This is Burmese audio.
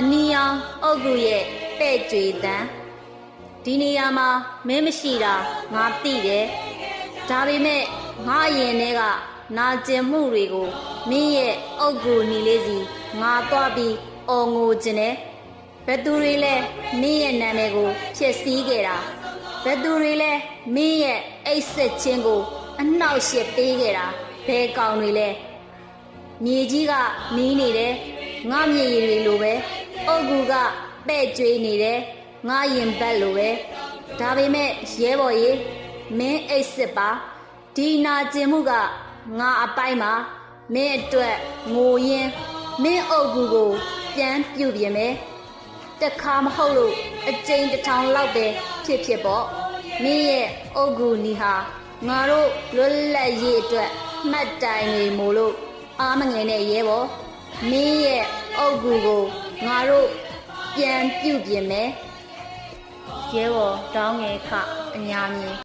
အနီယောင်အုတ်ကူရဲ့ပဲ့ကြွေတန်ဒီနေရာမှာမင်းမရှိတာငါသိတယ်ဒါပေမဲ့ငါရင်ထဲကနာကျင်မှုတွေကိုမင်းရဲ့အုတ်ကူနီလေးစီငါသွားပြီးအော်ငိုခြင်းနဲ့ဘယ်သူတွေလဲမင်းရဲ့နာမည်ကိုဖျက်ဆီးခဲ့တာဘယ်သူတွေလဲမင်းရဲ့အိတ်ဆက်ခြင်းကိုအနှောက်အယှက်ပေးခဲ့တာဘယ်ကောင်တွေလဲမြေကြီးကနီးနေတယ်ငါမြေရည်တွေလိုပဲအုတ်ကူကပဲ့ကြွေးနေတယ်ငါရင်ဘက်လိုပဲဒါပေမဲ့ရဲဘော်ကြီးမင်းအိတ်စစ်ပါဒီနာကျင်မှုကငါအပိုင်းမှာမင်းအတွက်ငိုရင်းမင်းအုတ်ကူကိုပြန်ပြုတ်ပြင်မယ်တခါမဟုတ်လို့အကျိန်တစ်ထောင်လောက်ပဲဖြစ်ပေါ့မင်းရဲ့အုတ်ကူနီဟာငါတို့လွတ်လပ်ရေးအတွက်မှတ်တိုင်တွေမို့လို့အားမငယ်နဲ့ရဲဘော်မင်းရဲ့အုတ်ကူကိုငါတို့ပြန်ပြုတ်ပြင်မယ်ရဲဘော်တောင်းငယ်ခအညာမြင်